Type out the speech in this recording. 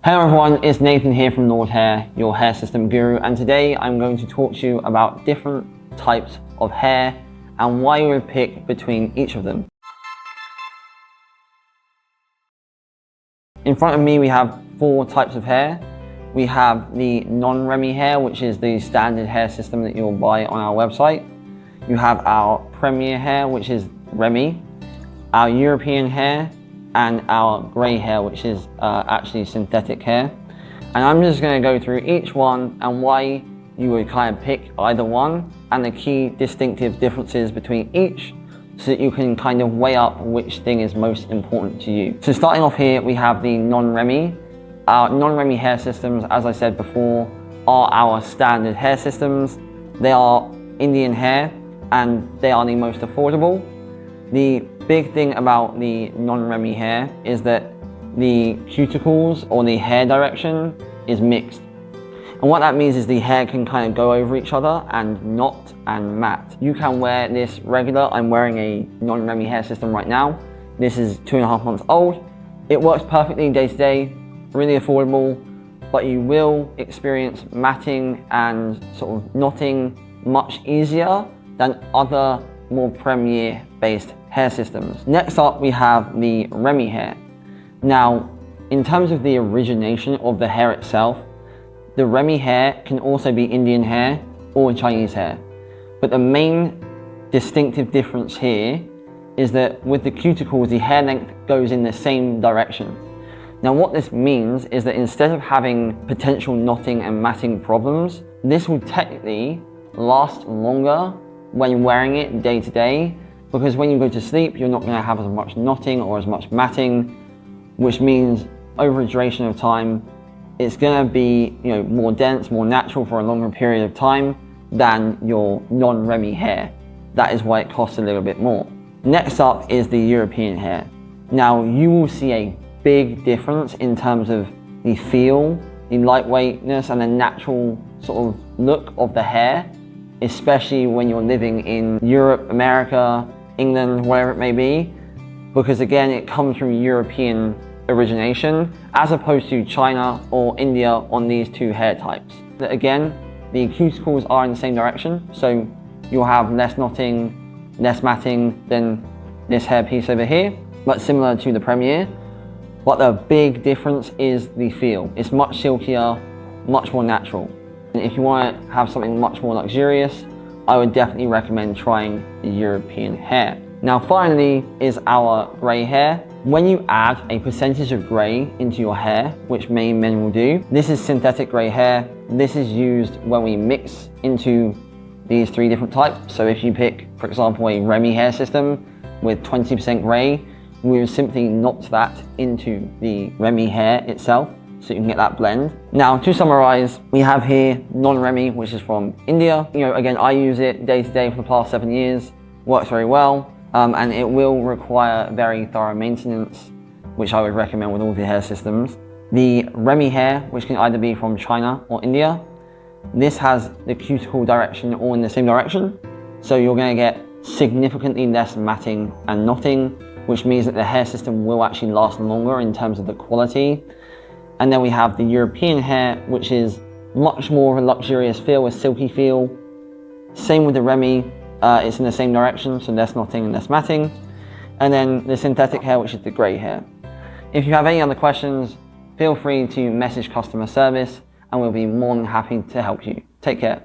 Hello everyone, it's Nathan here from Lordhair, your hair system guru, and today I'm going to talk to you about different types of hair and why you would pick between each of them. In front of me we have 4 types of hair. We have the non-Remy hair, which is the standard hair system that you'll buy on our website. You have our Premier hair, which is Remy, our European hair, and our grey hair, which is actually synthetic hair. And I'm just going to go through each one and why you would kind of pick either one and the key distinctive differences between each so that you can kind of weigh up which thing is most important to you. So starting off here, we have the non-Remy. Our non-Remy hair systems, as I said before, are our standard hair systems. They are Indian hair and they are the most affordable. The big thing about the non-Remy hair is that the cuticles or the hair direction is mixed. And what that means is the hair can kind of go over each other and knot and mat. You can wear this regular. I'm wearing a non-Remy hair system right now. This is 2.5 months old. It works perfectly day to day, really affordable, but you will experience matting and sort of knotting much easier than other more Premier based hair systems. Next up we have the Remy hair. Now, in terms of the origination of the hair itself, the Remy hair can also be Indian hair or Chinese hair. But the main distinctive difference here is that with the cuticles, the hair length goes in the same direction. Now what this means is that instead of having potential knotting and matting problems, this will technically last longer when wearing it day to day, because when you go to sleep, you're not going to have as much knotting or as much matting, which means over a duration of time, it's going to be more dense, more natural for a longer period of time than your non-Remy hair. That is why it costs a little bit more. Next up is the European hair. Now you will see a big difference in terms of the feel, the lightweightness and the natural sort of look of the hair, especially when you're living in Europe, America, England, wherever it may be, because again, it comes from European origination as opposed to China or India on these 2 hair types. Again, the cuticles are in the same direction, so you'll have less knotting, less matting than this hair piece over here, but similar to the Premier. But the big difference is the feel. It's much silkier, much more natural. If you want to have something much more luxurious, I would definitely recommend trying the European hair. Now finally is our grey hair. When you add a percentage of grey into your hair, which many men will do, this is synthetic grey hair. This is used when we mix into these 3 different types. So if you pick, for example, a Remy hair system with 20% grey, we will simply knot that into the Remy hair itself, so you can get that blend. Now to summarize, we have here non-Remy, which is from India. Again, I use it day to day for the past 7 years, works very well, and it will require very thorough maintenance, which I would recommend with all the hair systems. The Remy hair, which can either be from China or India, this has the cuticle direction all in the same direction, so you're going to get significantly less matting and knotting, which means that the hair system will actually last longer in terms of the quality. And then we have the European hair, which is much more of a luxurious feel, a silky feel. Same with the Remy, it's in the same direction, so less knotting and less matting. And then the synthetic hair, which is the grey hair. If you have any other questions, feel free to message customer service and we'll be more than happy to help you. Take care.